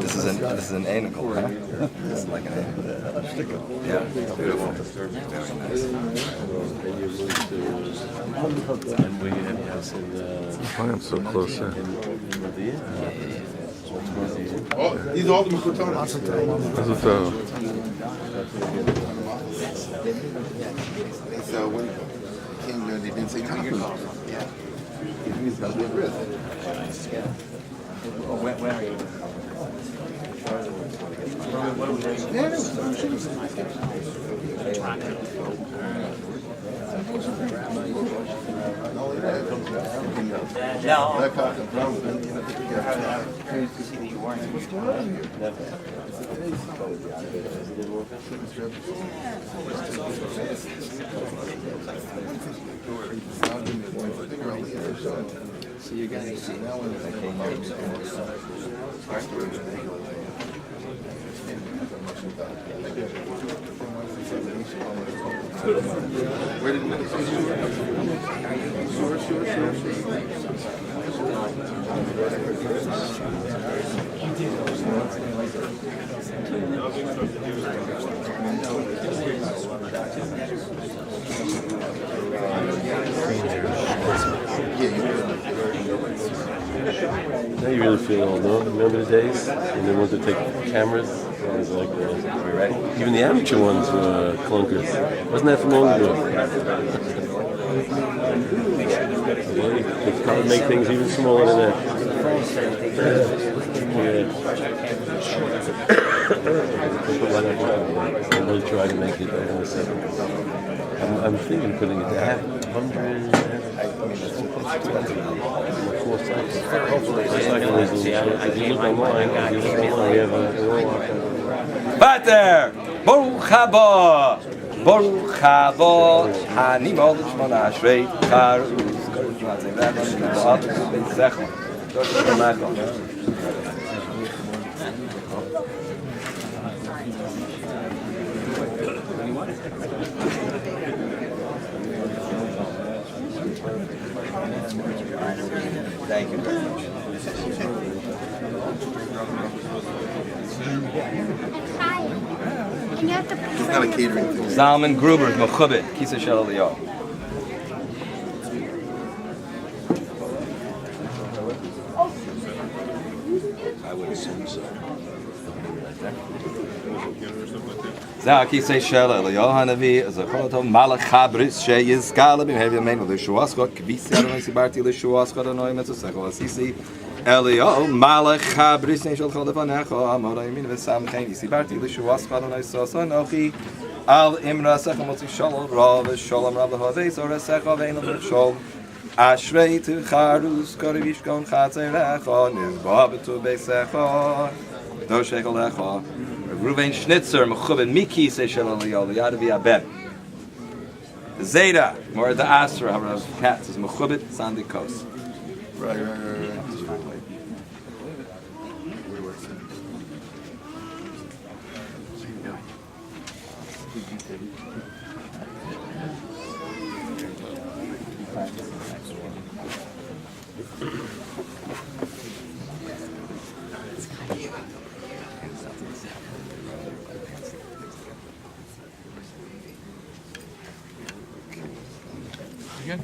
This is an anicle, huh? This is like an anicle. Yeah, beautiful. Very nice. And we have a house in I'm so close there. Oh, these are all the Makutana. That's a So when he came there, they didn't say taco. Yeah. He's got to be a Bris. Where are you? So you guys see now when they came Where did Now you really feel old, no? Remember the days when they wanted to take cameras? It was like, even the amateur ones were clunkers. Wasn't that from long ago? They probably make things even smaller than that. I'm really trying to make it over a second. I'm thinking putting it to 100. Pater, Baruch haba, Baruch haba, Hani Malach Shmona Ashrei Charus. Thank you very much. It's not a catering thing. Zalman Gruber, Mechubit, Kisa Shel Eliyahu. I would assume so. Zaki say Shel Eliyahu Hanavi as a Cholotom Malach Bris She is Galabim have your main with the Shuaskot Kvisi Adonai Sibarti the Shuaskot Adonai Metzosechol Asisi Eliyahu Malach Bris Shel Cholofanecho Amora Yamin Vesam Chain Sibarti the Shuaskot Adonai Sosonochi Al Imra Sechem Motzi Shalom Rav Shalom Rav Haveis or Sechav Einel Shalom Ashrei to Charus Korivish Gon Chatzerecha Nizbabetu Beisecha Do Shekel Lecha Reuven Schnitzer, Mechubin, Miki, Seychel Eliyahu, Yadavi Abed. Zeta, more the Asra, Rav Katz, is Mechubin, Sandy Kos. Right. Again?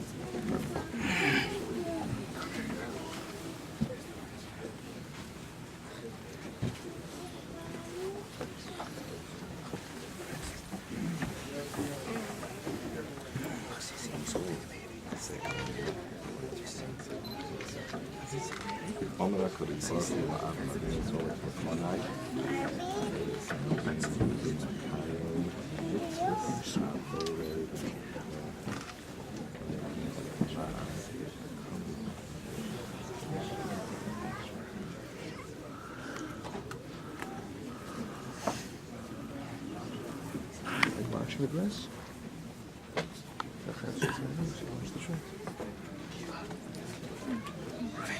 Watching the Bris?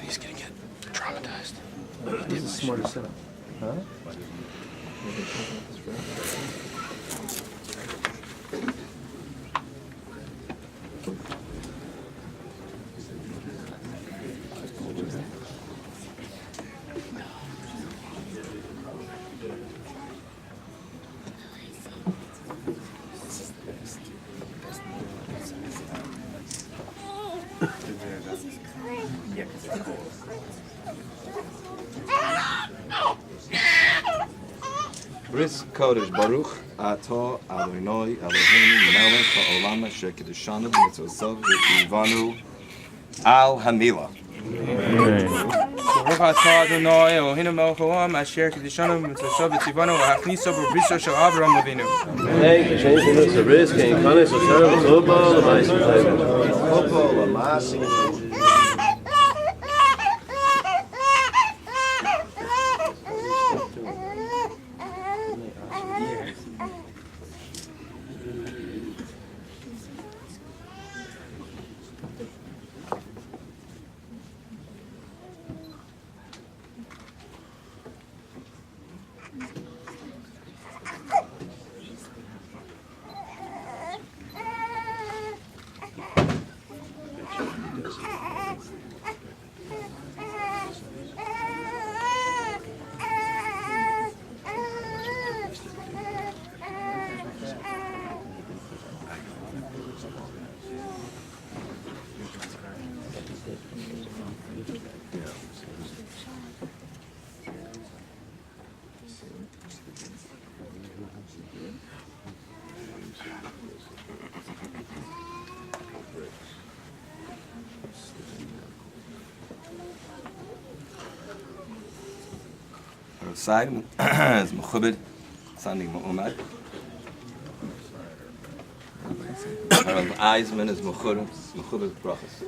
He's gonna get traumatized. This is the smartest setup. Huh? Bris Kodesh Baruch Ato Adonai Eloheinu Melech HaOlam Asher Kedushanu B'Mitzvosav V'Tivanu Al Hamila. Baruch atah Adonai Eloheinu melech haolam asher kiddushanu b'mitzvosav v'tzivanu v'hachniso b'briso shel Avraham Avinu. Thank you. Change the notes of Bris, King Kanes, Osara, Zobal, Amais, Side is Mechubed, sounding Mu'umad. Eisman is Mechubed Brachas.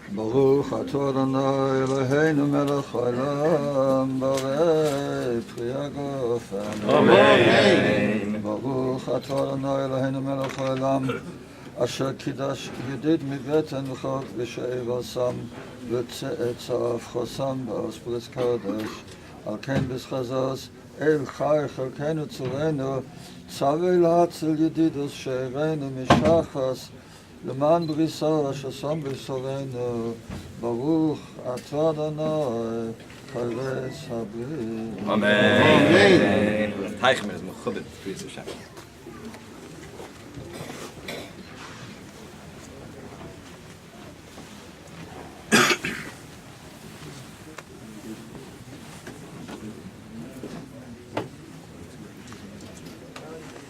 Baruch atah Adonai Eloheinu melech haolam borei pri hagofenu. Amen. Baruch atah Adonai Eloheinu melech haolam asher kiddush yedid mibeten v'chok v'she'erosam v'tze'etzav chosam b'os bris kodesh al ken b'schazos el chai chelkenu tzurenu tzavei l'hatzil yedidus she'ereinu mishachas למען בריסו אשר שם בריסורנו ברוך אתה אדוני חרס הברית. Amen. Teichmer is Mechubed, Bris Hashem.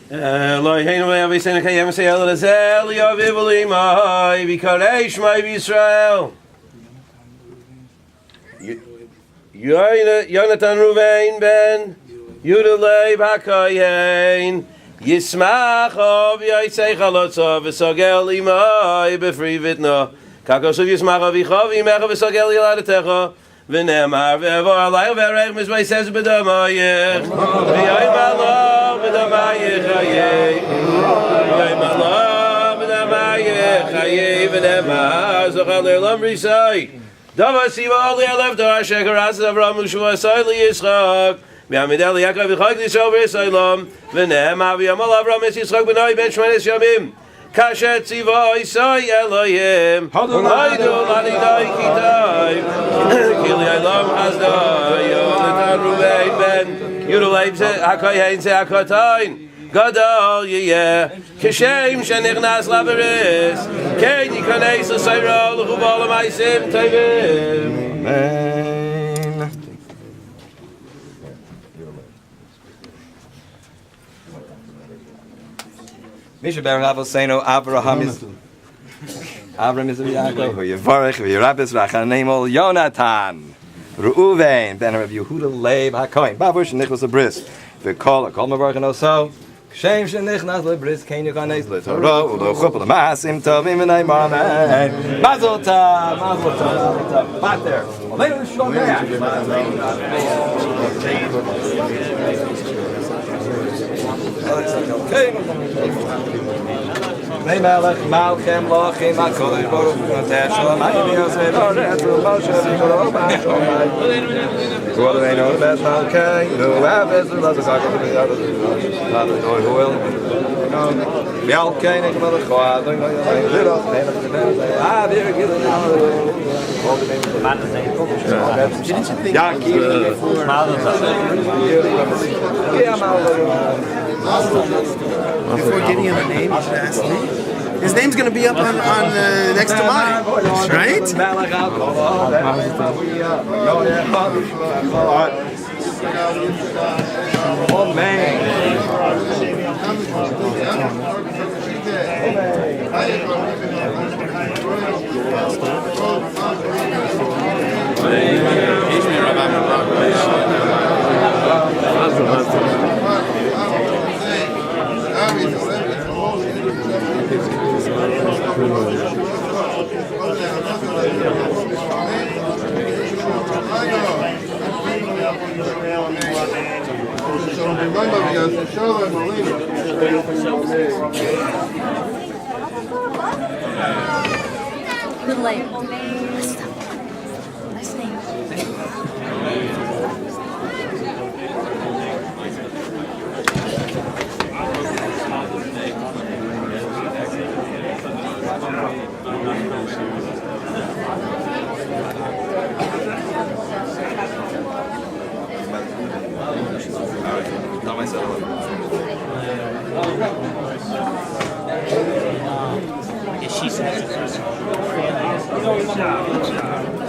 Eloheinu v'yaviseinu kayem seyel lezel yaviv l'imai v'kareish my Yisrael. Yonasan Reuvan ben Yudalei haCohen Yismach of Yaisei Chalotzav v'sogel imai b'fri vitna kakosov Yismach avichav imecha v'sogel yaladetecha v'nemar v'evor alay v'erech mizmai says b'damayich v'yayim Allah b'damayich hayei v'yayim Allah b'damayich hayei v'nemar zochal le'olam risai Dava siva ali alef dar shekaras Avraham Ushua Saili Yitzchak V'amid Eli Yaakov Yichak Yisrael v'Yisraelam V'nehem Aviyam al Avraham Yitzchak b'nai ben Shmenes Yamim Kasher tziva Yisai Elohim Haydu l'anidai kitayim Kili Elam Chazdai Yonasan Reuvan ben Yudalei haCohen haCohen Gadol yeh Kishem shenichnas laveris Kein yikanes l'sayro l'chubal l'maisim tovim. Amen. Misha ber Avoseinu Avraham is Yaakov who Yevarech v'Yirabis Rachanemol Yonatan Reuvan ben Rav Yehuda Leib haCohen Bavush Nichlas Bris v'Kol Mavarch Oso Shem shenichnas lebris kein yukanes leTorah ulo chupel maasim tovim v'nei amen. Mazel tov, mazel tov. Back there. Aleinu l'shomea. Nei melech malchem lochim HaKadosh Baruch Hu noteh shalamayim yosei loretz u'moshe v'yikol b'shomai. Kol reino b'es malkeinu v'aves u'lazakakol v'yadol v'yadol hoel. V'yalkeinu k'melech choad v'yadol v'yadol Before getting him a name, you should ask me. His name's going to be up on next to mine, right? Oh man. Good light. Nice name. She said it first.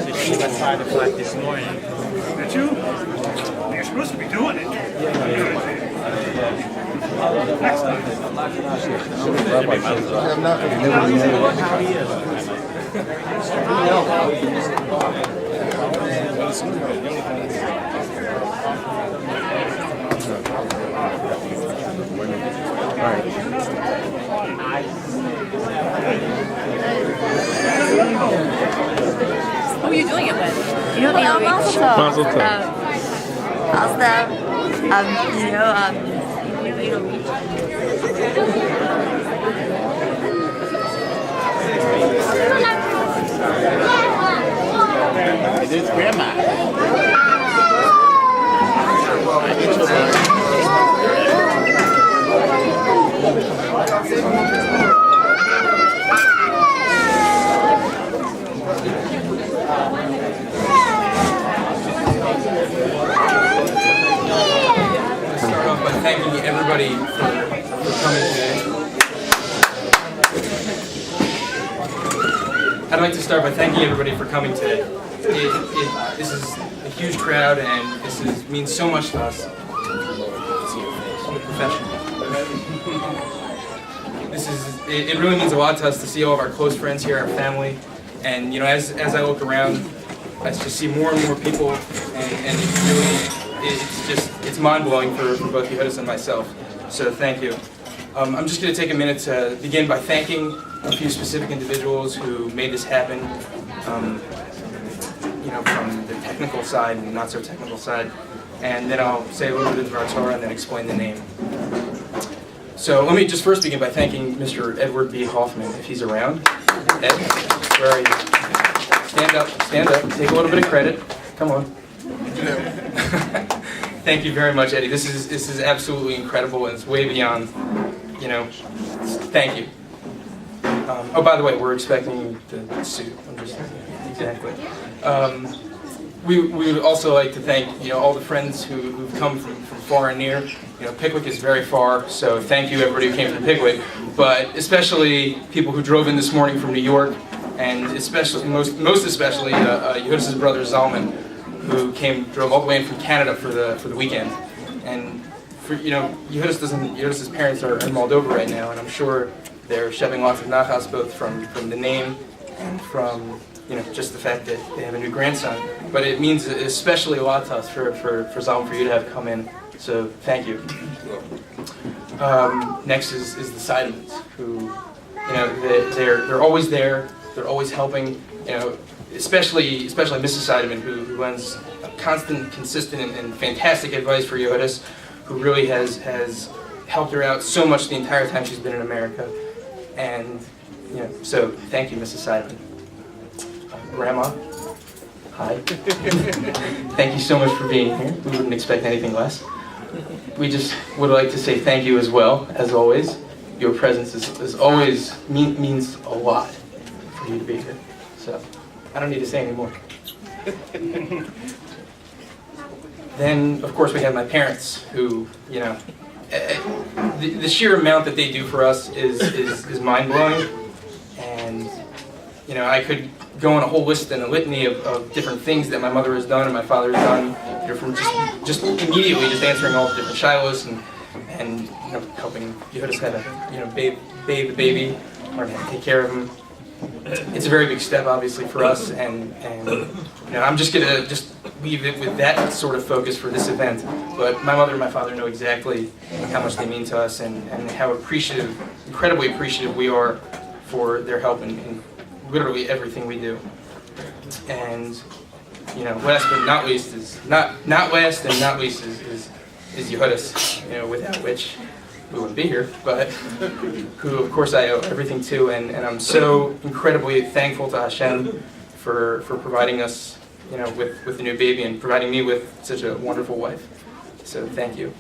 So she was 5 o'clock this morning. Did you? You're supposed to be doing it. Next time. Who are you doing it with? You don't need to reach. Mazel tov. How's that? You don't reach. It's grandma. By thanking everybody for coming today. I'd like to start by thanking everybody for coming today. This is a huge crowd, and means so much to us. I'm a professional. It really means a lot to us to see all of our close friends here, our family, and as I look around, I just see more and more people, and it's mind-blowing for both Yehudas and myself. So thank you. I'm just going to take a minute to begin by thanking a few specific individuals who made this happen. From the technical side and not so technical side, and then I'll say a little bit of our Torah and then explain the name. So let me just first begin by thanking Mr. Edward B. Hoffman, if he's around. Ed, where are you? Stand up, take a little bit of credit. Come on. Thank you very much, Eddie. This is absolutely incredible, and it's way beyond, thank you. Oh, by the way, we're expecting the suit. Exactly. We would also like to thank all the friends who've come from far and near. Pickwick is very far, so thank you everybody who came from Pickwick, but especially people who drove in this morning from New York, and especially most especially Yehudas' brother Zalman, who drove all the way in from Canada for the weekend. And Yehudas' parents are in Moldova right now, and I'm sure they're shoving lots of nachas both from the name and from just the fact that they have a new grandson. But it means especially a lot to us for Zalman, for you to have come in. So thank you. Next is the Seidemans, who, you know, they're always there. They're always helping. You know, especially Mrs. Seideman, who lends constant, consistent, and fantastic advice for Yehudis, who really has helped her out so much the entire time she's been in America. And, you know, so thank you, Mrs. Seideman. Grandma, hi. Thank you so much for being here. We wouldn't expect anything less. We just would like to say thank you as well, as always. Your presence is always means a lot for you to be here. So I don't need to say any more. Then, of course, we have my parents, who, you know, the sheer amount that they do for us is mind-blowing. And, you know, I could go on a whole list and a litany of different things that my mother has done and my father has done, you know, from just immediately just answering all the different shilohs and you know, helping Yehudis how to, you know, bathe the baby, learn how to take care of him. It's a very big step, obviously, for us, and you know, I'm just gonna leave it with that sort of focus for this event. But my mother and my father know exactly how much they mean to us, and how incredibly appreciative we are for their help in literally everything we do. And, you know, last but not least is not last and not least is Yehudis, you know, without which we wouldn't be here, but who, of course, I owe everything to, and I'm so incredibly thankful to Hashem for providing us, you know, with the new baby, and providing me with such a wonderful wife. So thank you.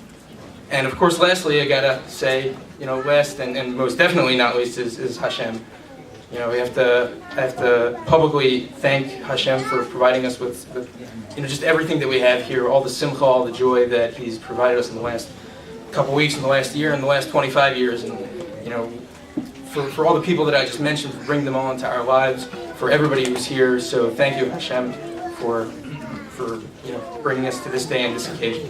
And of course, lastly, I gotta say, you know, last and most definitely not least is Hashem. You know, I have to publicly thank Hashem for providing us with you know, just everything that we have here, all the simcha, all the joy that He's provided us in the last couple weeks, in the last year, in the last 25 years, and, you know, for all the people that I just mentioned, for bringing them all into our lives, for everybody who's here. So thank you, Hashem, for you know, bringing us to this day and this occasion.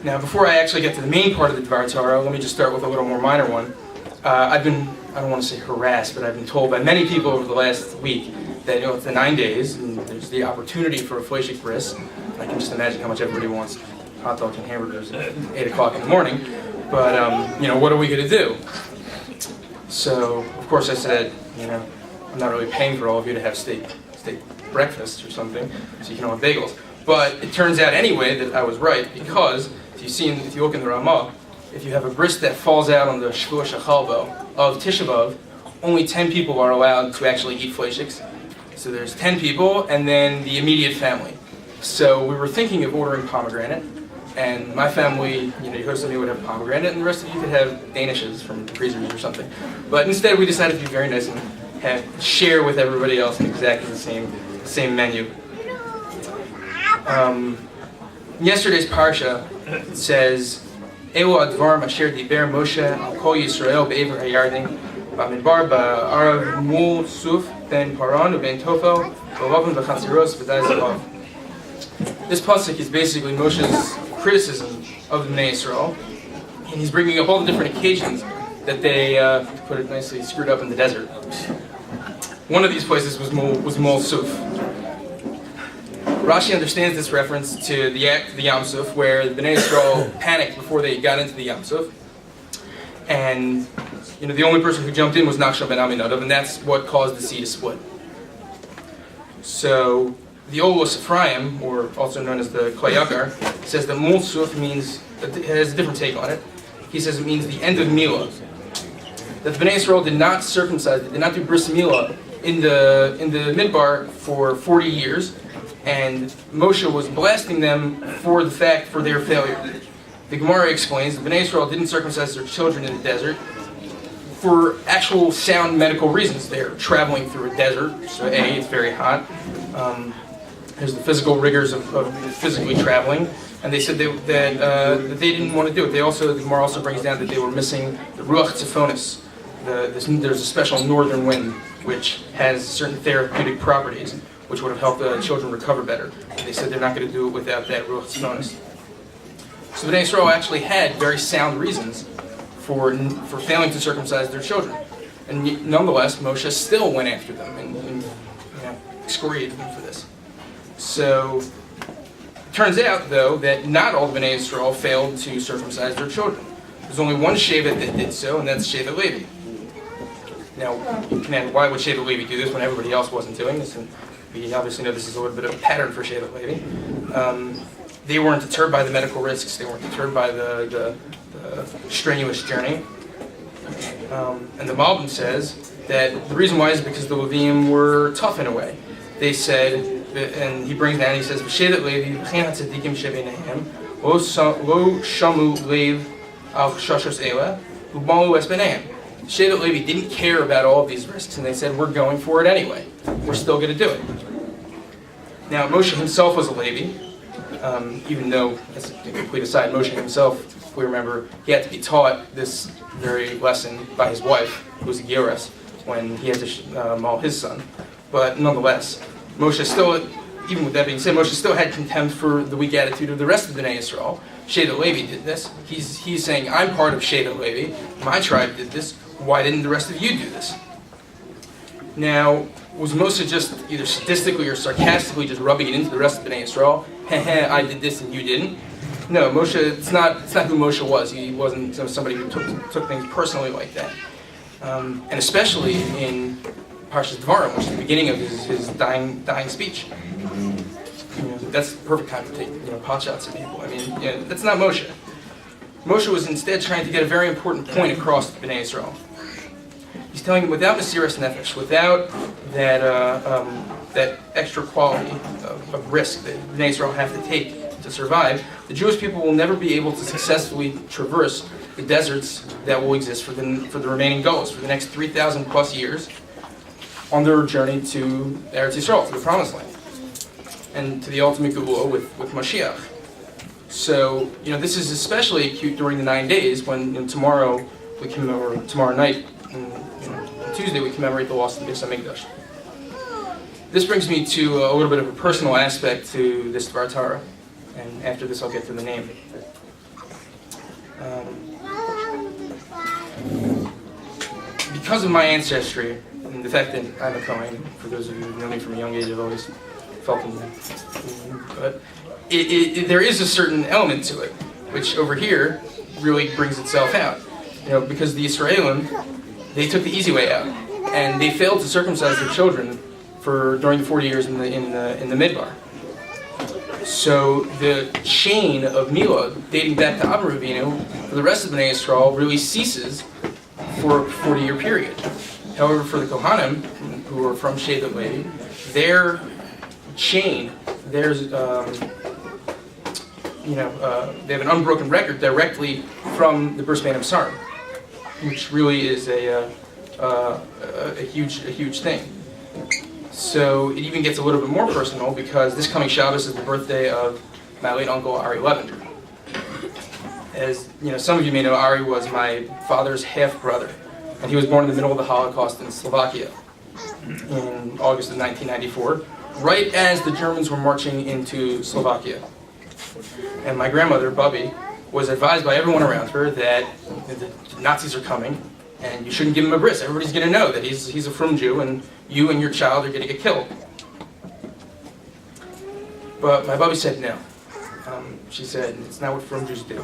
Now, before I actually get to the main part of the Dvar Torah, let me just start with a little more minor one. I've been, I don't want to say harassed, but I've been told by many people over the last week that, you know, it's the 9 days, and there's the opportunity for a Fleishik Bris. I can just imagine how much everybody wants hot dogs and hamburgers at 8 o'clock in the morning. But, you know, what are we going to do? So, of course, I said, you know, I'm not really paying for all of you to have steak breakfast or something, so you can all have bagels. But it turns out anyway that I was right, because if you look in the Ramah, if you have a bris that falls out on the Shvuah Shechalbo of Tisha B'Av, only 10 people are allowed to actually eat fleishiks. So there's 10 people, and then the immediate family. So we were thinking of ordering pomegranate, and my family, you know, most of you would have pomegranate, and the rest of you could have Danishes from freezers or something. But instead, we decided to be very nice and share with everybody else in exactly the same menu. Yesterday's parsha says, Elu advarim asher diber Moshe al kol Yisrael be'ever hayarden b'midbar ba'arav mul suf ben paran u'ben tofel v'lavim v'chatziros v'dai zavav. This pasuk is basically Moshe's criticism of the Bnei Yisrael, and he's bringing up all the different occasions that they, to put it nicely, screwed up in the desert. One of these places was Mul Suf. Rashi understands this reference to the Yam Suf, where the Bnei Yisrael panicked before they got into the Yam Suf, and, you know, the only person who jumped in was Nachshon ben Aminadav, and that's what caused the sea to split. So the Olos Ephraim, or also known as the Klei Yakar, says that Mul Suf means, it has a different take on it. He says it means the end of Milah. That the Bnei Yisrael did not circumcise, they did not do bris milah in the Midbar for 40 years, and Moshe was blasting them for their failure. The Gemara explains that Bnei Yisrael didn't circumcise their children in the desert for actual sound medical reasons. They're traveling through a desert, so it's very hot. There's the physical rigors of physically traveling, and they said that they didn't want to do it. The Gemara also brings down that they were missing the Ruach Tzifonis. There's a special northern wind which has certain therapeutic properties, which would have helped the children recover better. They said they're not going to do it without that Ruach Tzifonis. So Bnei Yisrael actually had very sound reasons for failing to circumcise their children, and nonetheless, Moshe still went after them and excoriated them for this. So it turns out, though, that not all the Bnei Yisrael failed to circumcise their children. There's only one Shevet that did so, and that's Shevet Levi. Now, you can ask, why would Shevet Levi do this when everybody else wasn't doing this? And we obviously know this is a little bit of a pattern for Shevet Levi. They weren't deterred by the medical risks. They weren't deterred by the strenuous journey. And the Malbim says that the reason why is because the Leviim were tough in a way. They said, and he brings down, he says, Shevet Levi, v'chein hatzadikim shebenehem, lo shamu leiv al chashos elah, u'malu es benehem. Shevet Levi didn't care about all of these risks, and they said, we're going for it anyway. We're still going to do it. Now, Moshe himself was a Levi, even though, as a complete aside, Moshe himself, if we remember, he had to be taught this very lesson by his wife, who was a Gores, when he had to maul his son. But nonetheless, Moshe still, even with that being said, Moshe still had contempt for the weak attitude of the rest of the Bnei Yisrael. Shevet Levi did this. He's saying, I'm part of Shevet Levi. My tribe did this. Why didn't the rest of you do this? Now, was Moshe just either statistically or sarcastically just rubbing it into the rest of the Bnei Yisrael? I did this and you didn't. No, Moshe. It's not who Moshe was. He wasn't somebody who took things personally like that. And especially in Parshas Devarim, which is the beginning of his dying speech. That's the perfect time to take pot shots at people. I mean, that's not Moshe. Moshe was instead trying to get a very important point across to Bnei Yisrael. He's telling them without Mesiras Nefesh, without that extra quality of risk that Bnei Yisrael have to take to survive, the Jewish people will never be able to successfully traverse the deserts that will exist for the remaining goals for the next 3,000 plus years on their journey to Eretz Yisrael, to the Promised Land, and to the ultimate Geula with Mashiach. So, this is especially acute during the 9 days when tomorrow night, on Tuesday, we commemorate the loss of the Beis HaMikdash. This brings me to a little bit of a personal aspect to this Dvar Torah, and after this I'll get to the name. Because of my ancestry, and the fact that I'm a Kohen, for those of you who know me from a young age, I've always felt but there is a certain element to it, which over here really brings itself out. Because the Yisraelim, they took the easy way out, and they failed to circumcise their children during the 40 years in the Midbar. So the chain of Milad, dating back to Avraham Avinu, for the rest of the Bnei Yisrael, really ceases for a 40-year period. However, for the Kohanim, who are from Shevet Levi, their chain, they have an unbroken record directly from the Bris of Sarim, which really is a huge thing. So it even gets a little bit more personal because this coming Shabbos is the birthday of my late uncle Ari Levinger. As some of you may know, Ari was my father's half brother, and he was born in the middle of the Holocaust in Slovakia in August of 1994, right as the Germans were marching into Slovakia. And my grandmother, Bubby, was advised by everyone around her that the Nazis are coming, and you shouldn't give him a bris. Everybody's going to know that he's a frum Jew, and you and your child are going to get killed. But my Bubby said no. She said, it's not what frum Jews do.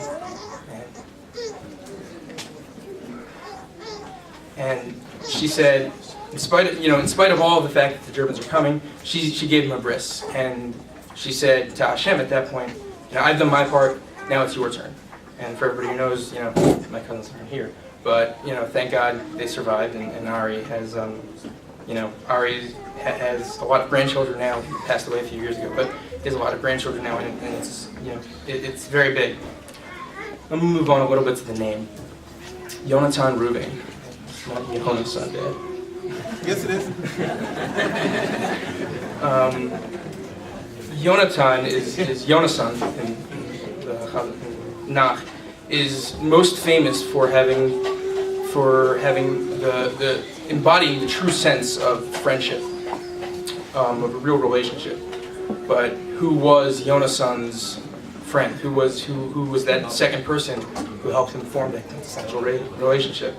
And she said, in spite of all the fact that the Germans are coming, she gave him a bris. And she said to Hashem at that point, I've done my part, now it's your turn. And for everybody who knows, my cousins aren't here, but thank God they survived, and Ari has, Ari has a lot of grandchildren now. He passed away a few years ago, but he has a lot of grandchildren now, and it's it's very big. Let me move on a little bit to the name, Yonasan Reuvan. It's not Yonasan, Dad. Yes, it is. Yonatan is Yonasan in the Nach is most famous for having the embodying the true sense of friendship, of a real relationship. But who was Yonasan's friend? Who was that second person who helped him form that essential relationship?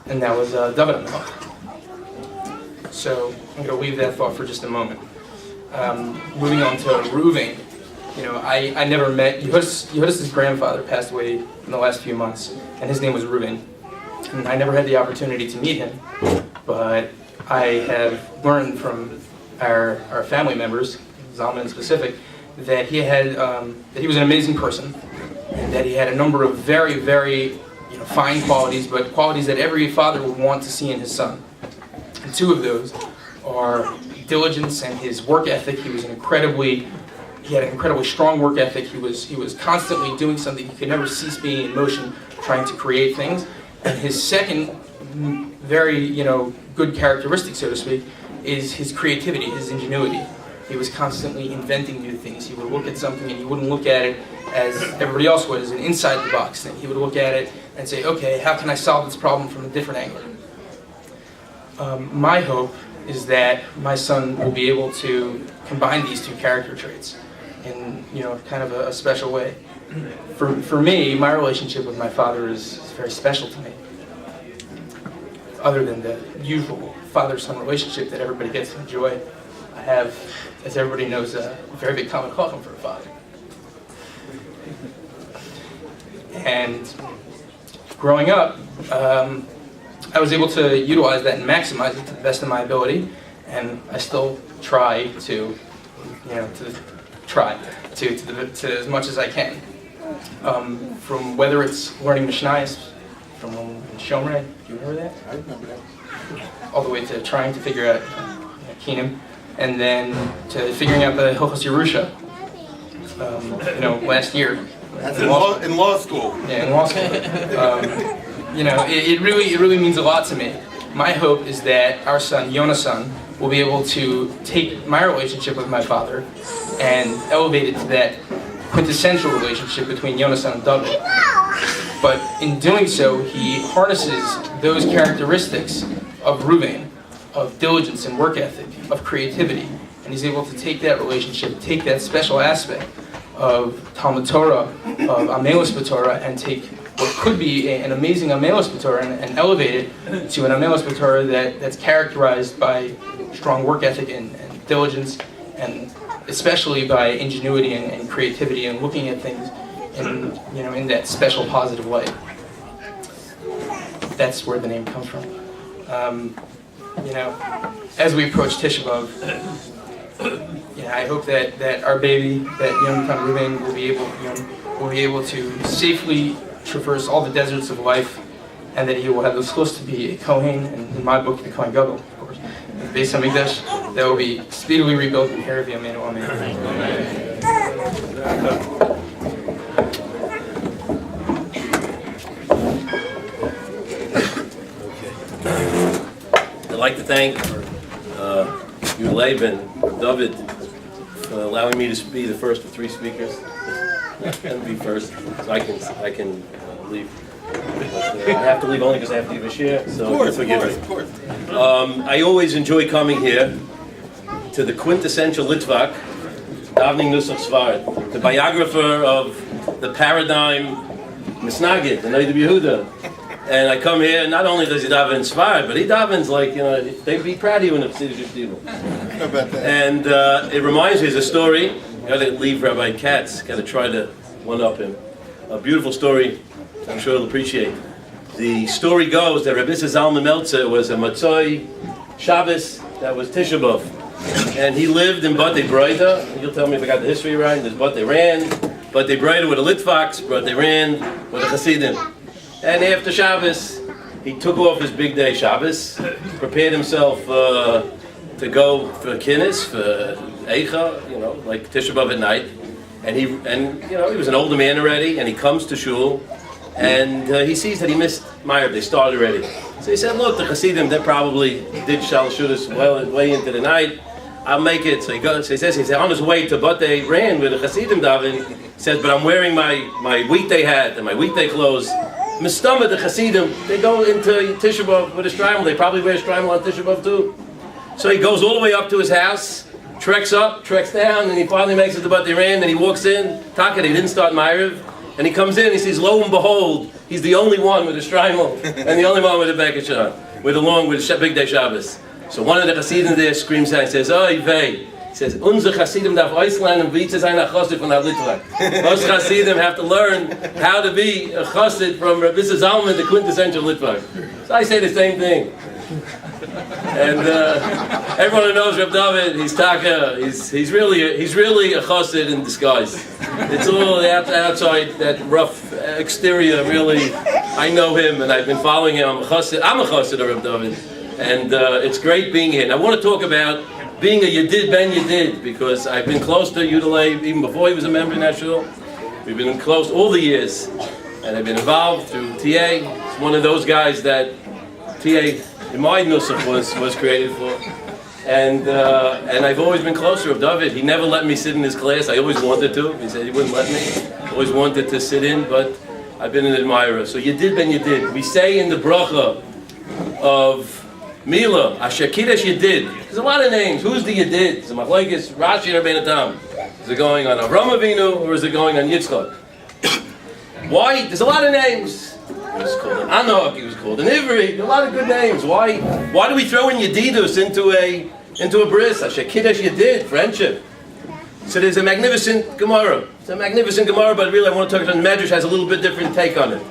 And that was David HaMelech. So I'm going to leave that thought for just a moment. Moving on to Reuven. I never met Yehudis' grandfather passed away in the last few months, and his name was Reuven. And I never had the opportunity to meet him, but I have learned from our family members, Zalman in specific, that he was an amazing person, and that he had a number of very, very fine qualities, but qualities that every father would want to see in his son. And two of those are diligence and his work ethic. He had an incredibly strong work ethic. He was constantly doing something. He could never cease being in motion, trying to create things. And his second very good characteristic, so to speak, is his creativity, his ingenuity. He was constantly inventing new things. He would look at something and he wouldn't look at it as everybody else would, as an inside the box thing. He would look at it and say, okay, how can I solve this problem from a different angle? My hope is that my son will be able to combine these two character traits in kind of a special way. For me, my relationship with my father is very special to me. Other than the usual father-son relationship that everybody gets to enjoy, I have, as everybody knows, a very big talmid chacham for a father. And growing up, I was able to utilize that and maximize it to the best of my ability, and I still try to as much as I can. From whether it's learning Mishnayos, from Shomrei, do you remember that? I remember that. All the way to trying to figure out Keenum, and then to figuring out the Hilchos Yerusha. Last year. That's in law school. Yeah, in law school. It really means a lot to me. My hope is that our son Yonasan will be able to take my relationship with my father and elevate it to that quintessential relationship between Yonasan and David. But in doing so, he harnesses those characteristics of Reuven, of diligence and work ethic, of creativity, and he's able to take that relationship, take that special aspect of Talmud Torah, of Amelos B'Torah, and take what could be an amazing Amelos B'Torah and elevate it to an Amelos B'Torah that's characterized by strong work ethic and diligence, and especially by ingenuity and creativity and looking at things in that special positive light. That's where the name comes from. As we approach Tisha B'Av, I hope that our baby, that Yonasan Reuven, will be able to safely traverse all the deserts of life, and that he will have the schus to be a Kohen, and in my book, the Kohen Gadol, of course. The Beis Hamikdash that will be speedily rebuilt in Herav Yameinu. Amen. I'd like to thank you, Leib and David, for allowing me to be the first of three speakers, and be first, so I can leave. I have to leave only because I have to give a share, so forgive me. Of course. I always enjoy coming here to the quintessential Litvak, Davening Nusach Svard, the biographer of the paradigm Misnagid, the Noid of Yehuda. And I come here, and not only does he daven Svard, but he davens like, they'd be proud of you in the Chassidish Yeshiva. How about that? And it reminds me of a story. Got to leave Rabbi Katz, got to try to one-up him. A beautiful story, I'm sure he'll appreciate. The story goes that Rabbi Zalman Meltzer was a Matzoi Shabbos that was Tisha B'Av. And he lived in Batei Breida. You'll tell me if I got the history right. There's Batei Ran, Batei Breida with the Litvaks, Batei Ran with the Chassidim. And after Shabbos, he took off his big day Shabbos, prepared himself to go for Kinnis, for Eicha, like Tisha B'Av at night. And he was an older man already, and he comes to shul, and he sees that he missed Ma'ariv. They started already. So he said, look, the Chassidim, they probably did Shal Shudas way into the night. I'll make it. So he goes. He says on his way to Batei Ran with the Chassidim daven. He says, but I'm wearing my weekday hat and my weekday clothes. Mistama, the Chassidim, they go into Tisha B'Av with a shtreimel. They probably wear a shtreimel on Tisha B'Av too. So he goes all the way up to his house, treks up, treks down, and he finally makes it to Batei Ran, and he walks in. Taka, he didn't start Ma'ariv. And he comes in, he sees, lo and behold, he's the only one with a shtreimel, and the only one with a bekashan, with a big day Shabbos. So one of the Chassidim there screams out and says, oy vey, He says, "Unser Hasidim darf auslernen, wie zu sein a Chassid von Litwak." Most Hasidim have to learn how to be a Chassid from Rabbi Zalman, the quintessential Litwak. So I say the same thing. And everyone who knows Reb David, he's taka. He's really a chassid in disguise. It's all the outside, that rough exterior. Really, I know him, and I've been following him. I'm a chassid of Reb David, and it's great being here. And I want to talk about being a Yedid Ben Yedid, because I've been close to Yudalei even before he was a member of Nashville. We've been close all the years, and I've been involved through TA. It's one of those guys that TA. My nusach was created for, and I've always been closer of David. He never let me sit in his class. I always wanted to. He said he wouldn't let me. Always wanted to sit in, but I've been an admirer. So Yedid Ben Yedid. We say in the bracha of Mila, Asher Kiddush Yedid. There's a lot of names. Who's the Yedid? Is it Machlokes Rashi and Rabbeinu Tam? Is it going on Avram Avinu or is it going on Yitzchak? Why? There's a lot of names. He was called an Anak, he was called an Ivri, a lot of good names. Why do we throw in Yedidus into a bris? Asher Kiddush Yedid, friendship. So there's a magnificent Gemara. It's a magnificent Gemara, but really I want to talk about the Medrash has a little bit different take on it.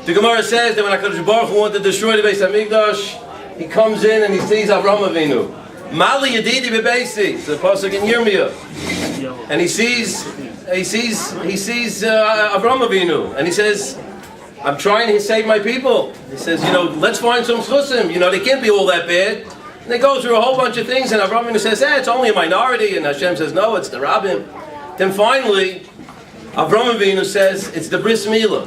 The Gemara says that when HaKadosh Baruch Hu wanted to destroy the Beis HaMikdash, he comes in and he sees Avram Avinu. Mali Yedidi Bebeisi, it's the pasuk in Yirmiyah. And he sees Avram Avinu, and he says, I'm trying to save my people. He says, let's find some chusim. They can't be all that bad. And they go through a whole bunch of things, and Avram Avinu says, it's only a minority. And Hashem says, no, it's the Rabbim. Then finally, Avram Avinu says, it's the Bris Milah.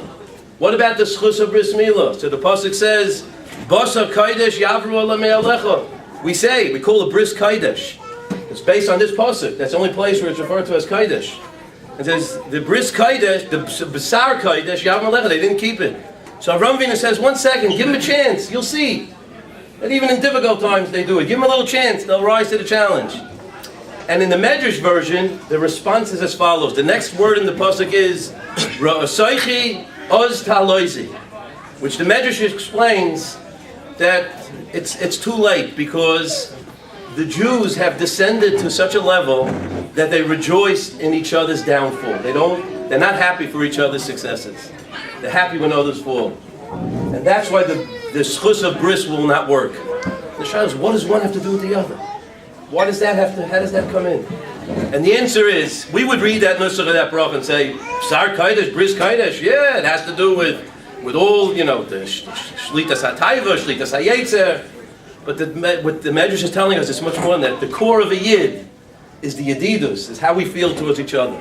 What about the schus of Bris Milah? So the pasuk says, Basa Kaidesh Yavru Alamei Alecha. We call it Bris Kaidesh. It's based on this pasuk. That's the only place where it's referred to as Kaidesh. It says, the Bris Kaidesh, the Basar Kaidesh, Yavim Alecha, they didn't keep it. So Avram Avinu says, 1 second, give them a chance, you'll see. And even in difficult times they do it. Give them a little chance, they'll rise to the challenge. And in the Medrash version, the response is as follows. The next word in the pasuk is, Ra'asaychi Oz Taloizi, which the Medrash explains that it's too late because the Jews have descended to such a level that they rejoice in each other's downfall. They're not happy for each other's successes. They're happy when others fall. And that's why the schus of bris will not work. The shayla is, what does one have to do with the other? How does that come in? And the answer is, we would read that nusach of that bracha and say, Sar Kaidesh, Bris Kaidesh, yeah, it has to do with all, the Shlitas HaTaiva, Shlitas HaYetzer. But what the Medrash is telling us is much more than that. The core of a Yid is the Yedidus, is how we feel towards each other.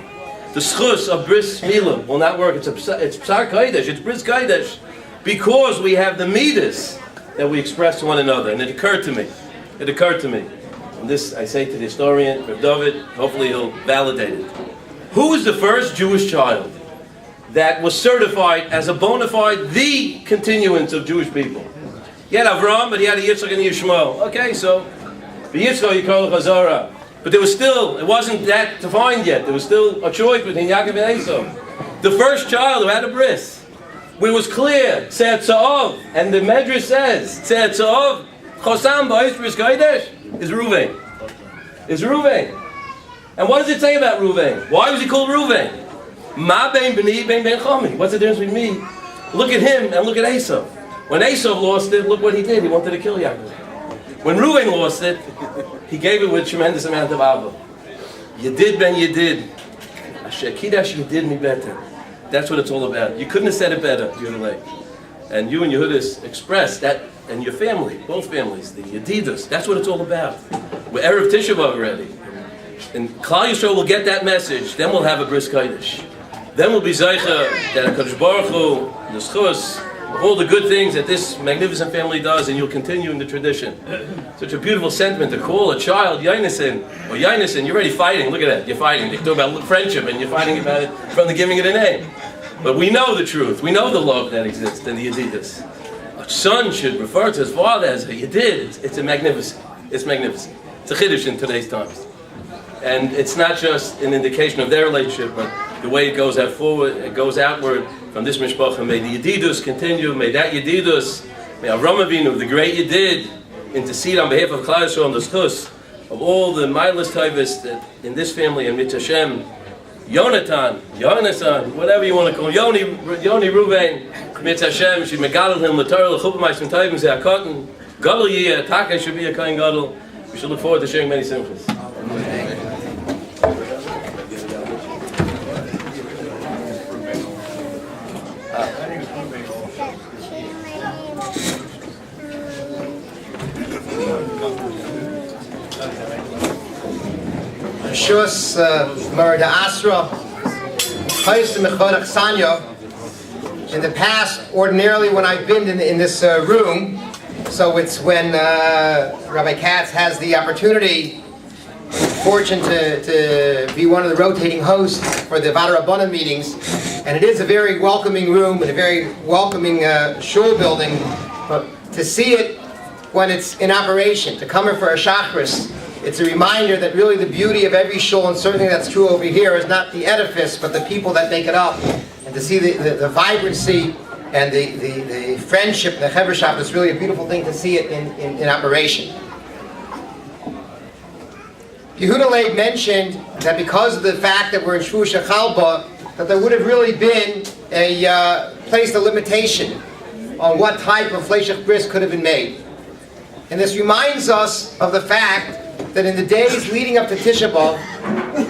The schus of Bris Milah will not work. It's Psar Kaidesh, it's Bris Kaidesh, because we have the midas that we express to one another. And it occurred to me, and this I say to the historian, Reb David, hopefully he'll validate it. Who was the first Jewish child that was certified as a bona fide, the continuance of Jewish people? He had Avram, but he had a Yitzchak and a Yishmael. Okay, so the Yitzchak you call it Chazara. But it wasn't that defined yet. There was still a choice between Yaakov and Esau. The first child who had a bris, where it was clear, Tze'atza'ov, and the Medrash says, Tze'atza'ov, Chosam ba'is bris Kaidesh, is Reuven. And what does it say about Reuven? Why was he called Reuven? Ma ben b'ni ben ben chami. What's the difference between me? Look at him and look at Esau. When Esau lost it, look what he did. He wanted to kill Yaakov. When Reuven lost it, he gave it with a tremendous amount of ava. Yedid ben Yedid. Asher Kiddush Yedid mi better. That's what it's all about. You couldn't have said it better, Yudalei. And you and Yehudis expressed that, and your family, both families, the Yedidus. That's what it's all about. We're Erev Tisha B'Av already. And Klal Yisrael will get that message. Then we'll have a Bris Kaidesh. Then we'll be Zeicha that HaKadosh Baruch Hu, the Schus, all the good things that this magnificent family does, and you'll continue in the tradition. Such a beautiful sentiment to call a child Yonasan, or Yonasan. You're already fighting. Look at that. You're fighting. They talk about friendship, and you're fighting about it from the giving it a name. But we know the truth. We know the love that exists in the Yedidus. A son should refer to his father as a Yedid. It's magnificent. It's magnificent. It's a chiddush in today's times. And it's not just an indication of their relationship, but the way it goes out forward, it goes outward from this mishpacha. May the Yedidus continue. May that Yedidus, may Avram Avinu, the great Yedid, intercede on behalf of Klal Yisrael on the schus of all the Milas Taivas that in this family, and Mitzvah Hashem, Yonasan, whatever you want to call him, Yoni Reuvan, Mitzvah Hashem, she megadol him, l'torah, l'chupamais, from Taivim, ze hakotten, gadol yeh, taka should be a kain gadol. We should look forward to sharing many simchas. Shus Marada Asra, in the past, ordinarily when I've been in this room, so it's when Rabbi Katz has the opportunity, fortune to be one of the rotating hosts for the Vada Rabbanan meetings, and it is a very welcoming room and a very welcoming shul building, but to see it when it's in operation, to come here for a Shachris, it's a reminder that really the beauty of every shul, and certainly that's true over here, is not the edifice, but the people that make it up. And to see the vibrancy and the friendship and the chevrashap, is really a beautiful thing to see it in operation. Yehuda Leib mentioned that because of the fact that we're in Shvu Shechalba, that there would have really been a placed a limitation on what type of Fleischach Bris could have been made. And this reminds us of the fact that in the days leading up to Tisha B'Av,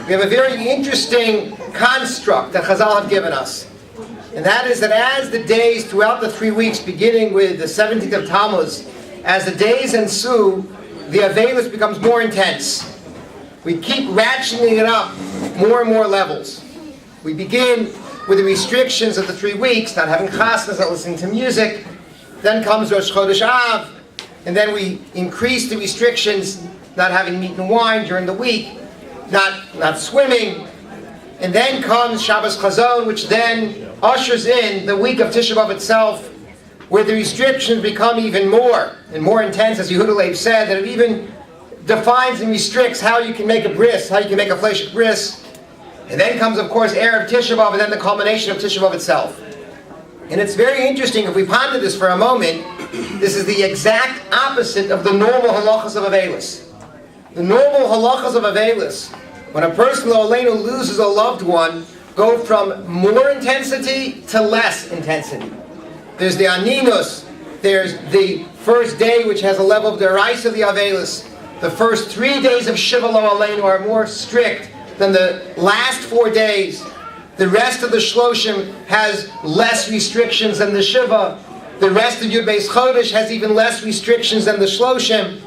we have a very interesting construct that Chazal have given us. And that is that as the days throughout the 3 weeks, beginning with the 17th of Tammuz, as the days ensue, the Avelis becomes more intense. We keep ratcheting it up more and more levels. We begin with the restrictions of the 3 weeks, not having chasnas, not listening to music. Then comes Rosh Chodesh Av, and then we increase the restrictions, not having meat and wine during the week, not swimming. And then comes Shabbos Chazon, which then ushers in the week of Tisha B'Av itself, where the restrictions become even more and more intense, as Yehuda Leib said, that it even defines and restricts how you can make a bris, how you can make a fleishik bris. And then comes, of course, Erev Tisha B'Av, and then the culmination of Tisha B'Av itself. And it's very interesting, if we ponder this for a moment, this is the exact opposite of the normal halachas of Avelis. The normal halachas of Avelis, when a person Lo'aleinu loses a loved one, go from more intensity to less intensity. There's the Aninus, there's the first day which has a level of the Rais of the Avelis. The first 3 days of Shiva Lo'aleinu are more strict than the last 4 days. The rest of the Shloshim has less restrictions than the Shiva. The rest of Yud Beis Chodesh has even less restrictions than the Shloshim.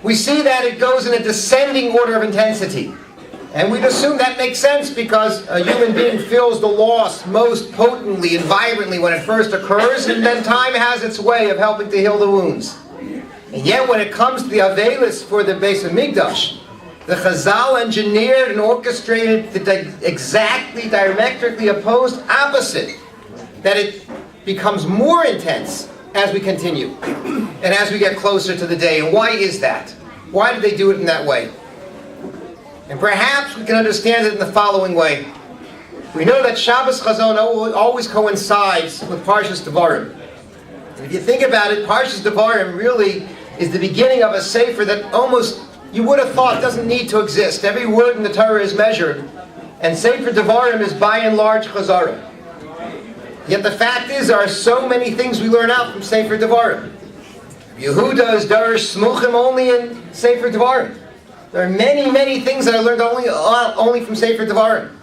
We see that it goes in a descending order of intensity. And we'd assume that makes sense because a human being feels the loss most potently and vibrantly when it first occurs, and then time has its way of helping to heal the wounds. And yet when it comes to the Avelis for the Beis Hamikdash, the Chazal engineered and orchestrated the exactly diametrically opposed opposite, that it becomes more intense as we continue and as we get closer to the day. And why is that? Why did they do it in that way? And perhaps we can understand it in the following way. We know that Shabbos Chazon always coincides with Parshas Devarim. And if you think about it, Parshas Devarim really is the beginning of a sefer that almost you would have thought doesn't need to exist. Every word in the Torah is measured, and Sefer Devarim is by and large Chazara. Yet the fact is, there are so many things we learn out from Sefer Devarim. Yehuda is Darish Smuchim only in Sefer Devarim. There are many, many things that I learned only from Sefer Devarim.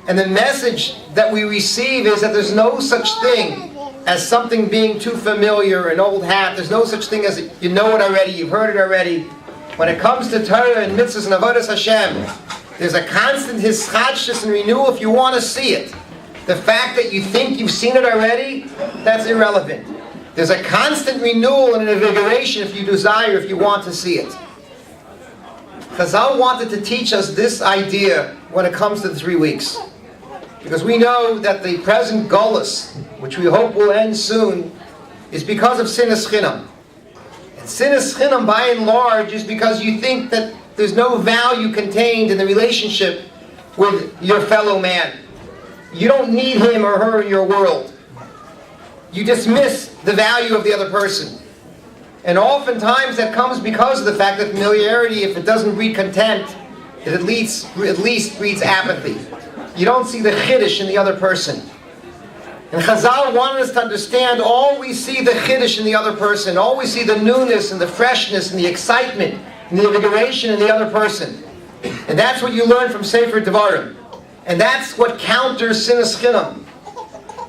And the message that we receive is that there's no such thing as something being too familiar, an old hat. There's no such thing as you know it already, you've heard it already. When it comes to Torah and mitzvahs and avodas Hashem, there's a constant hischadshus and renewal if you want to see it. The fact that you think you've seen it already, that's irrelevant. There's a constant renewal and an invigoration if you desire, if you want to see it. Chazal wanted to teach us this idea when it comes to the 3 weeks. Because we know that the present Golus, which we hope will end soon, is because of Sinas Chinam. And Sinas Chinam, by and large, is because you think that there's no value contained in the relationship with your fellow man. You don't need him or her in your world. You dismiss the value of the other person. And oftentimes that comes because of the fact that familiarity, if it doesn't breed contempt, it at least breeds apathy. You don't see the chiddush in the other person. And Chazal wanted us to understand, always see the chiddush in the other person, always see the newness and the freshness and the excitement and the invigoration in the other person. And that's what you learn from Sefer Devarim. And that's what counters sinas chinam.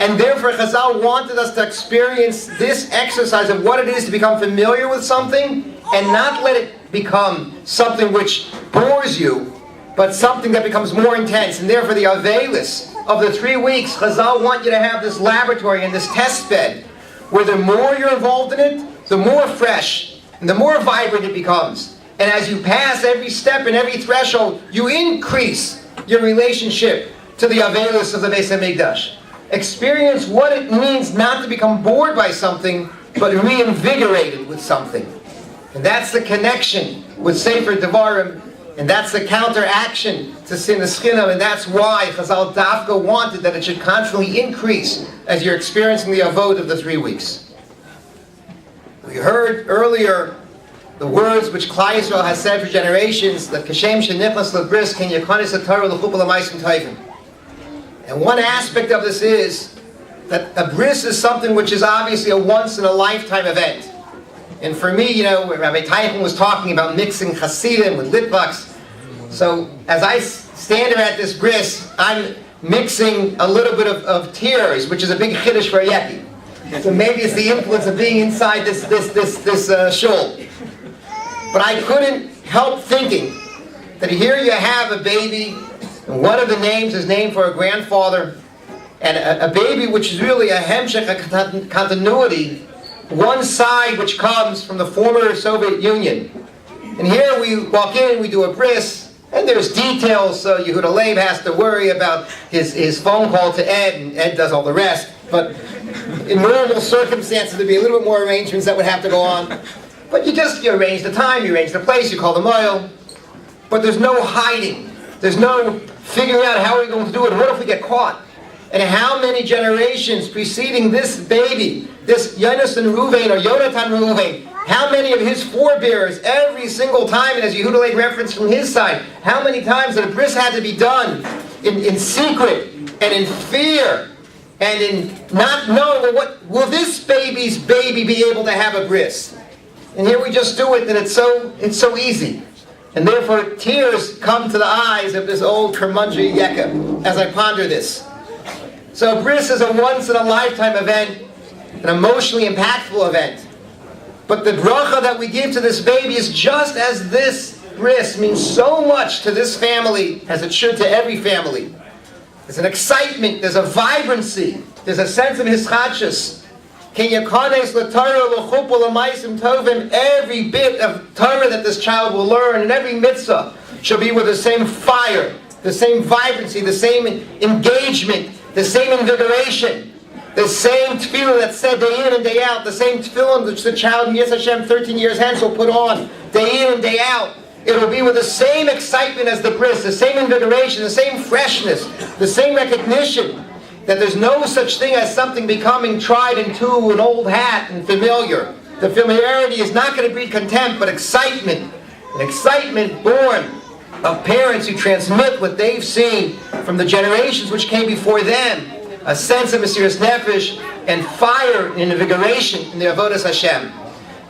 And therefore Chazal wanted us to experience this exercise of what it is to become familiar with something and not let it become something which bores you, but something that becomes more intense. And therefore the avelis of the 3 weeks, Chazal want you to have this laboratory and this test bed where the more you're involved in it, the more fresh and the more vibrant it becomes. And as you pass every step and every threshold, you increase your relationship to the avelis of the Beis HaMikdash. Experience what it means not to become bored by something, but reinvigorated with something. And that's the connection with Sefer Devarim, and that's the counteraction to sinas chinam, and that's why Chazal Dafka wanted that it should constantly increase as you're experiencing the avod of the 3 weeks. We heard earlier the words which Klal Yisrael has said for generations, that Kashem shenichnas lebris ken yakonis haTorah l'chupul l'maisim tovim. And one aspect of this is that a bris is something which is obviously a once-in-a-lifetime event. And for me, Rabbi Teichen was talking about mixing Hasidim with Litvaks. So as I stand there at this bris, I'm mixing a little bit of tears, which is a big chiddush for a yeki. So maybe it's the influence of being inside this shul. But I couldn't help thinking that here you have a baby, and one of the names is named for a grandfather, and a baby which is really a hemshech, a continuity, one side which comes from the former Soviet Union. And here we walk in, we do a bris, and there's details, so Yehuda Leib has to worry about his phone call to Ed, and Ed does all the rest. But in normal circumstances, there'd be a little bit more arrangements that would have to go on. But you arrange the time, you arrange the place, you call the moil. But there's no hiding. There's no figuring out how we're going to do it. What if we get caught? And how many generations preceding this baby, this Yonasan Reuvan or Yonatan Reuvan, how many of his forebears, every single time, and as Yehuda Leib referenced from his side, how many times that a bris had to be done in secret and in fear and in not knowing, what will this baby's baby be able to have a bris? And here we just do it, and it's so easy. And therefore tears come to the eyes of this old Kermunji Yeka as I ponder this. So bris is a once-in-a-lifetime event, an emotionally impactful event. But the bracha that we give to this baby is just as this bris means so much to this family as it should to every family. There's an excitement, there's a vibrancy, there's a sense of hischadshus. Every bit of Torah that this child will learn and every mitzvah shall be with the same fire, the same vibrancy, the same engagement, the same invigoration, the same tefillah that's said day in and day out, the same tefillah which the child, Yes Hashem, 13 years hence will put on day in and day out. It will be with the same excitement as the bris, the same invigoration, the same freshness, the same recognition that there's no such thing as something becoming tried and true, an old hat and familiar. The familiarity is not going to breed contempt, but excitement. An excitement born of parents who transmit what they've seen from the generations which came before them. A sense of Mesiras Nefesh and fire and invigoration in the Avodas Hashem.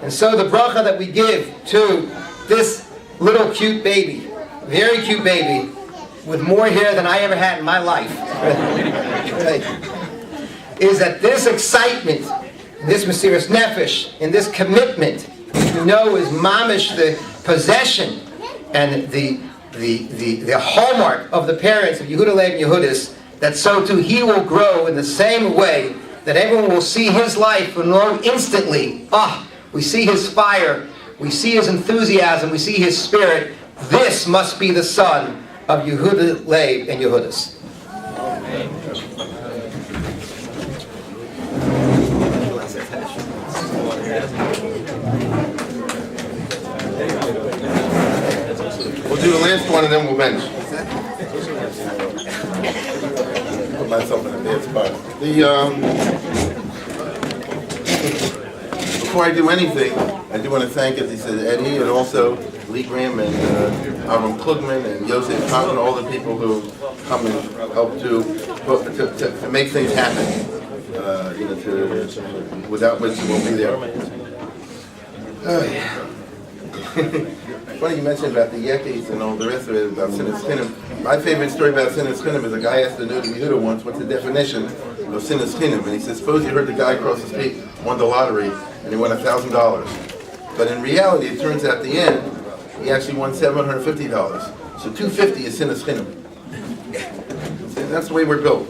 And so the bracha that we give to this little cute baby, very cute baby, with more hair than I ever had in my life, is that this excitement, this Mesiras Nefesh, and this commitment, which we know is mamish, the possession and the hallmark of the parents of Yehuda Leib and Yehudis, that so too he will grow in the same way that everyone will see his life and know instantly, we see his fire, we see his enthusiasm, we see his spirit. This must be the son of Yehuda Leib and Yehudis. We'll do the last one and then we'll bench. Put myself in a bad spot. Before I do anything, I do want to thank, as he said, Eddie, and also Lee Graham and Aaron Klugman and Yosef Kahn and all the people who come and help to make things happen. Without which we won't be there. Funny you mentioned about the Yekis and all the rest of it, about Sinas Chinim. My favorite story about Sinas Chinim is a guy asked the Noda Yehuda once, what's the definition of Sinas Chinim? And he said, suppose you heard the guy across the street won the lottery and he won $1,000. But in reality, it turns out at the end, he actually won $750. So $250 is Sinas Chinim. And that's the way we're built.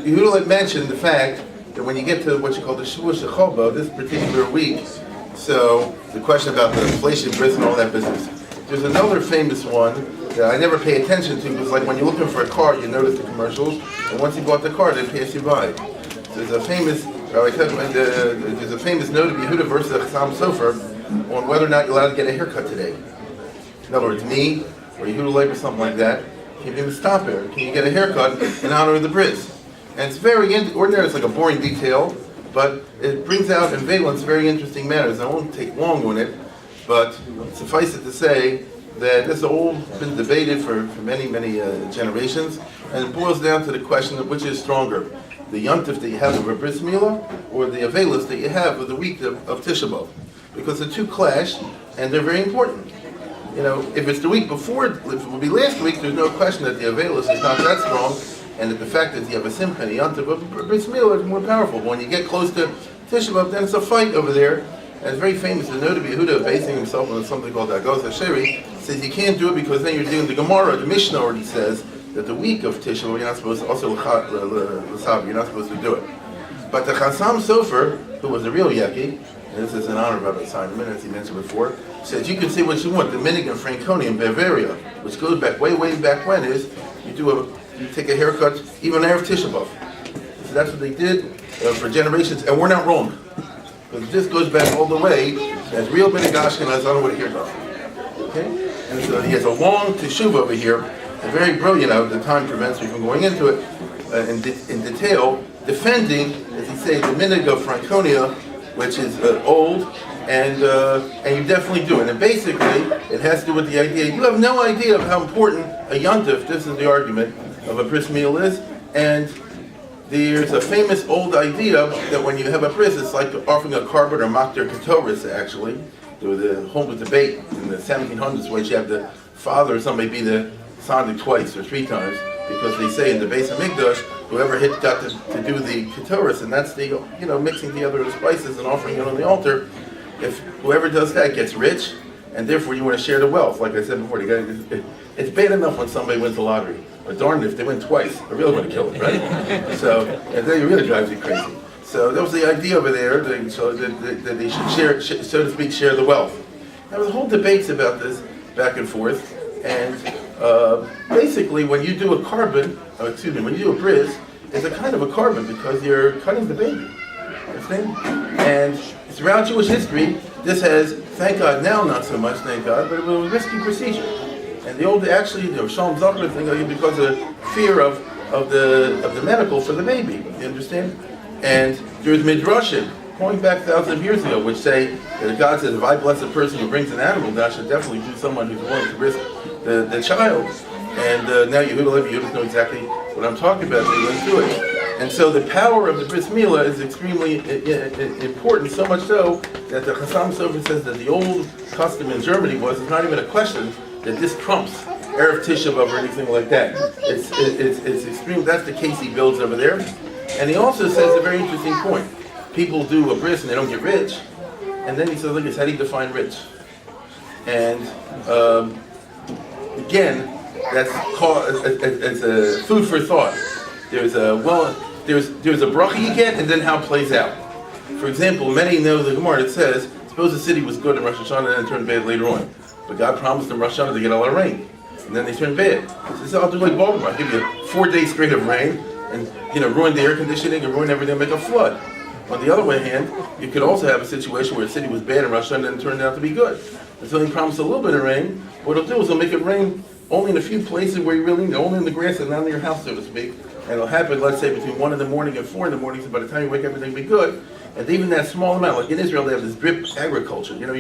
Yehuda had mentioned the fact that when you get to what you call the Shavua Shechoba, this particular week, so the question about the inflation, Bris, and all that business. There's another famous one that I never pay attention to, because like when you're looking for a car, you notice the commercials, and once you bought the car, they pass you by. So there's a famous note of Yehuda versus Chassam Sofer on whether or not you're allowed to get a haircut today. In other words, me or Yehuda Leib or something like that, can you stop here? Can you get a haircut in honor of the Bris? And it's very ordinary, it's like a boring detail, but it brings out in valence very interesting matters. I won't take long on it, but suffice it to say that this has all been debated for many, many generations, and it boils down to the question of which is stronger, the yontif that you have of a bris milah, or the avelis that you have of the week of Tisha B'Av. Because the two clash, and they're very important. You know, if it's the week before, if it will be last week, there's no question that the avelis is not that strong, and that the fact that you have a simcha and a yontif of bris milah is more powerful. But when you get close to Tisha B'Av, then it's a fight over there. And it's very famous. The Noda Yehuda, basing himself on something called Agos HaSheri, says you can't do it because then you're doing the Gemara. The Mishnah already says that the week of Tisha B'Av, you're not supposed to, also you're not supposed to do it. But the Chassam Sofer, who was a real Yeki, and this is in honor of Rabbi Simon, as he mentioned before, says you can say what you want. The Minhag in Franconia in Bavaria, which goes back way back when, is you take a haircut even after Tisha B'Av. So that's what they did for generations, and we're not wrong. Because this goes back all the way, as real Minhag Ashkenaz, I don't know what a haircut. Okay? And so he has a long teshuva over here, and very brilliant. The time prevents me from going into it in detail, defending, as he says, the Minhag of Franconia, which is old, and you definitely do it. And basically, it has to do with the idea, you have no idea of how important a yontif, this is the argument, of a bris meal is, and there's a famous old idea that when you have a bris, it's like offering a carbon or makter ketoris, actually. There was a whole debate in the 1700s where you have the father or somebody be the sandik twice or three times, because they say in the base of Mikdash, whoever got to do the ketoris, and that's the, mixing together the spices and offering it on the altar, if whoever does that gets rich, and therefore you want to share the wealth. Like I said before, it's bad enough when somebody wins the lottery. But darn it, if they win twice, I really want to kill them, right? So, and then it really drives you crazy. So that was the idea over there, that they should share, so to speak, share the wealth. There was whole debates about this back and forth, and basically when you do a carbon, when you do a bris, it's a kind of a carbon because you're cutting the baby. Understand? And throughout Jewish history, this has, thank God now not so much, thank God, but it was a risky procedure. And the old, actually, Shalom Zachar thing, because of fear of the medical for the baby. You understand? And there's midrashim going back thousands of years ago, which say that God says, if I bless a person who brings an animal, then I should definitely do someone who's willing to risk the child. And now Yehuda know exactly what I'm talking about. They went through it. And so the power of the bris milah is extremely important, so much so that the Chassam Sofer says that the old custom in Germany was, it's not even a question that this trumps Erev Tisha B'Av or anything like that. It's extreme. That's the case he builds over there. And he also says a very interesting point. People do a bris and they don't get rich. And then he says, look, how do you define rich? And again, that's called as a food for thought. There's a bracha you get, and then how it plays out. For example, many know the Gemara. It says, suppose the city was good in Rosh Hashanah and then turned bad later on. But God promised them Rosh Hashanah to get a lot of rain, and then they turned bad. He says, I'll do like Baltimore. I'll give you 4 days straight of rain, and ruin the air conditioning and ruin everything, and make a flood. On the other hand, you could also have a situation where a city was bad in Rosh Hashanah and turned out to be good. And so he promised a little bit of rain. What he'll do is he'll make it rain only in a few places where you really need, only in the grass and not in your house, so to speak. And it'll happen, let's say, between 1 in the morning and 4 in the morning, so by the time you wake up, everything will be good. And even that small amount, like in Israel, they have this drip agriculture. You know,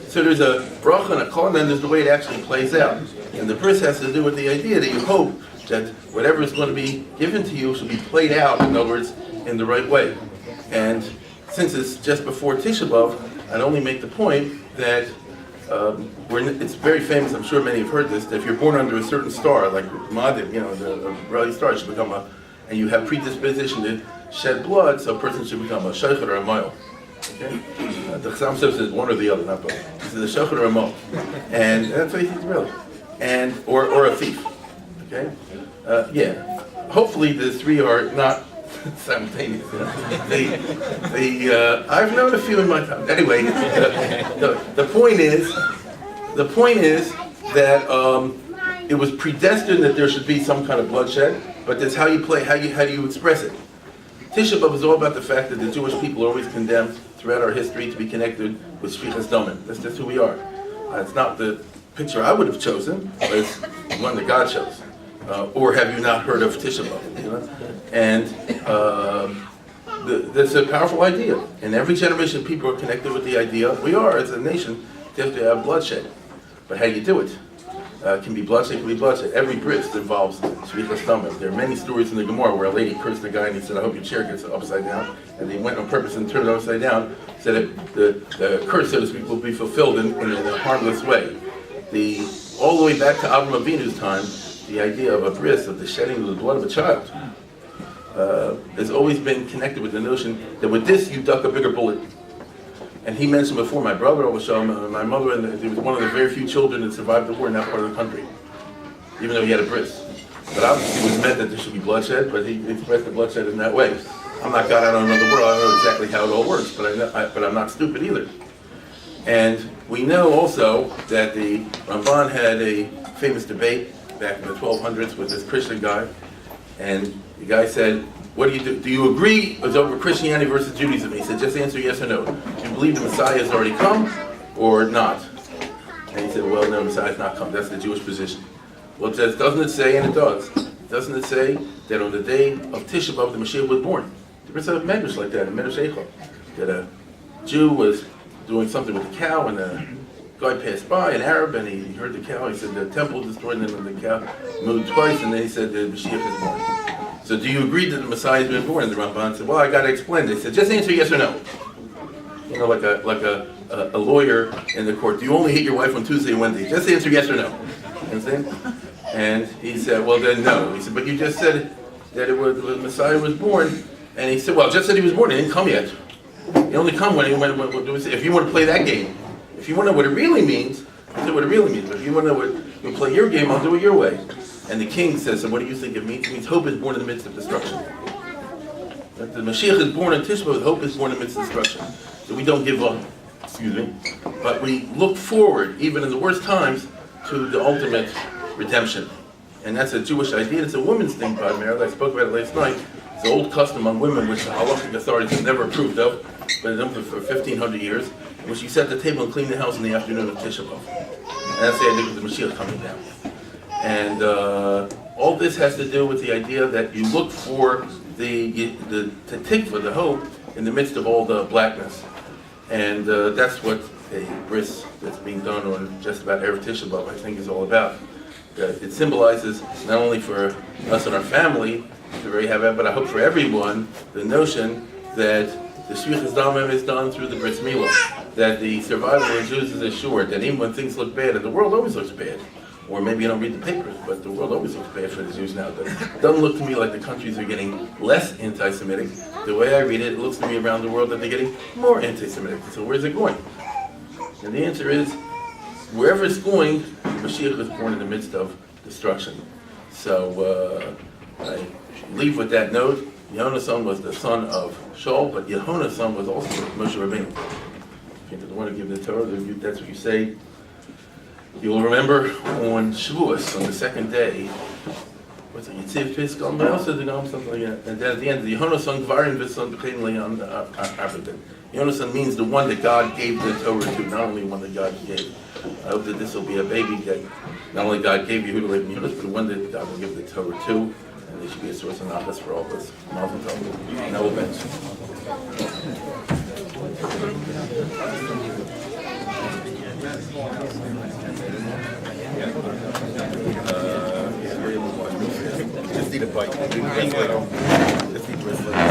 so there's a bracha and a kol, and then there's the way it actually plays out. And the bris has to do with the idea that you hope that whatever is going to be given to you should be played out, in other words, in the right way. And since it's just before Tisha B'Av, I'd only make the point that it's very famous, I'm sure many have heard this, that if you're born under a certain star, like Madim, you know, the Raleigh star, should become and you have predisposition to shed blood, so a person should become a shaykhid or a moil. Okay? The Chassam says one or the other, not both. He says a shaykhid or a moil. And that's what he thinks, really. And, or a thief. Okay? Yeah. Hopefully the three are not simultaneous. You know? I've known a few in my time. Anyway, the point is that it was predestined that there should be some kind of bloodshed, but that's how you play, how do you express it? Tisha B'Av is all about the fact that the Jewish people are always condemned throughout our history to be connected with Shvichas Damim. That's just who we are. It's not the picture I would have chosen, but it's the one that God chose. Or have you not heard of Tisha B'Av? You know? And that's a powerful idea. And every generation of people are connected with the idea. We are, as a nation, have to have bloodshed. But how do you do it? It can be bloodshed, it can be bloodshed. Every bris involves Shvichas Damim. There are many stories in the Gemara where a lady cursed a guy and he said, I hope your chair gets upside down. And he went on purpose and turned it upside down, said that the curse, so to speak, will be fulfilled in a harmless way. All the way back to Avram Avinu's time, the idea of a bris, of the shedding of the blood of a child, has always been connected with the notion that with this you duck a bigger bullet. And he mentioned before, my brother, my mother, and he was one of the very few children that survived the war in that part of the country, even though he had a bris. But obviously it was meant that there should be bloodshed, but he expressed the bloodshed in that way. I'm not God, I don't know the world, I don't know exactly how it all works, but I'm not stupid either. And we know also that the Ramban had a famous debate back in the 1200s with this Christian guy, and the guy said, what do you do? Do you agree it's over Christianity versus Judaism? He said, just answer yes or no. Do you believe the Messiah has already come or not? And he said, well, no, the Messiah has not come. That's the Jewish position. Well, it says, doesn't it say, and it does, doesn't it say that on the day of Tisha B'Av the Mashiach was born? There's a medrash like that, a medrash Eichel, that a Jew was doing something with a cow, and a guy passed by, an Arab, and he heard the cow. He said, the temple destroyed, and then the cow moved twice, and then he said, the Mashiach is born. So do you agree that the Messiah has been born? And the Ramban said, well, I got to explain. They said, just answer yes or no. You know, like a lawyer in the court. Do you only hit your wife on Tuesday and Wednesday? Just answer yes or no. You understand? And he said, well, then no. He said, but you just said that the Messiah was born. And he said, well, just said he was born. He didn't come yet. He only come when if you want to play that game. If you want to know what it really means, I'll say what it really means. But if you want to know what you play your game, I'll do it your way. And the king says, so what do you think it means? It means hope is born in the midst of destruction. That the Mashiach is born in Tisha B'Av, hope is born in the midst of destruction. So we don't give up, but we look forward, even in the worst times, to the ultimate redemption. And that's a Jewish idea. It's a woman's thing, by Meryl. I spoke about it last night. It's an old custom among women, which the halachic authorities have never approved of, but it's done for 1,500 years, which you set the table and clean the house in the afternoon of Tisha B'Av. And that's the idea of the Mashiach coming down. And all this has to do with the idea that you look for the tikva, the hope, in the midst of all the blackness. And that's what a bris that's being done on just about Erev Tisha B'Av, I think, is all about. It symbolizes, not only for us and our family, to very have it, but I hope for everyone, the notion that the Shvichas Damim is done through the Bris Milah, that the survival of Jews is assured, that even when things look bad, and the world always looks bad, or maybe you don't read the papers, but the world always looks bad for the Jews now. It doesn't look to me like the countries are getting less anti-Semitic. The way I read it, it looks to me around the world that they're getting more anti-Semitic. So where's it going? And the answer is, wherever it's going, Mashiach was born in the midst of destruction. So I leave with that note. Yonasan was the son of Shaul, but Yonasan was also Moshe Rabbeinu. If you don't want to give the Torah, that's what you say. You'll remember on Shavuos, on the second day, what's it, Yitziv Piskal, but also something like that. And then at the end, the Yonasan Gvarim V'son B'chein Le'an Abedin. Yonasan means the one that God gave the Torah to, not only one that God gave. I hope that this will be a baby that not only God gave Yehuda Leib Yunus, but one that God will give the Torah to. And they should be a source of knowledge for all of us. Mazel tov. No offense. Just need a bite. Just need Bris later.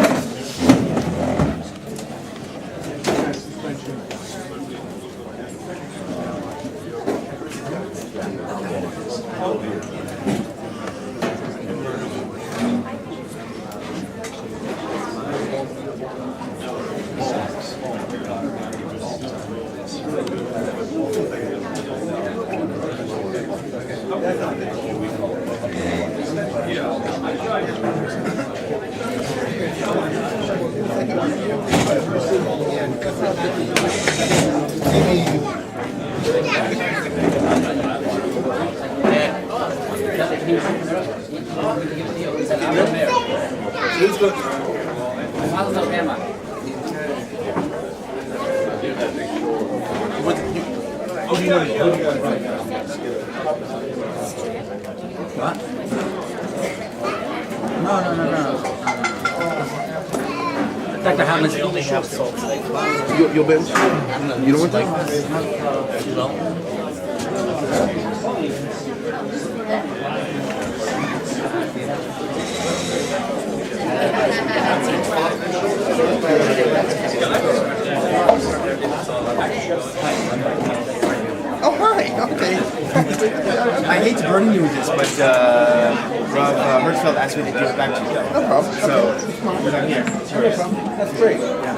What? No. Dr. Hammond, you only have salt. You'll bench? You don't want that? Oh, hi. Okay. I hate to burden you with this, but Rav Hertzfeld asked me to give it back to you. No problem. So, I'm here. No problem. That's great. Yeah.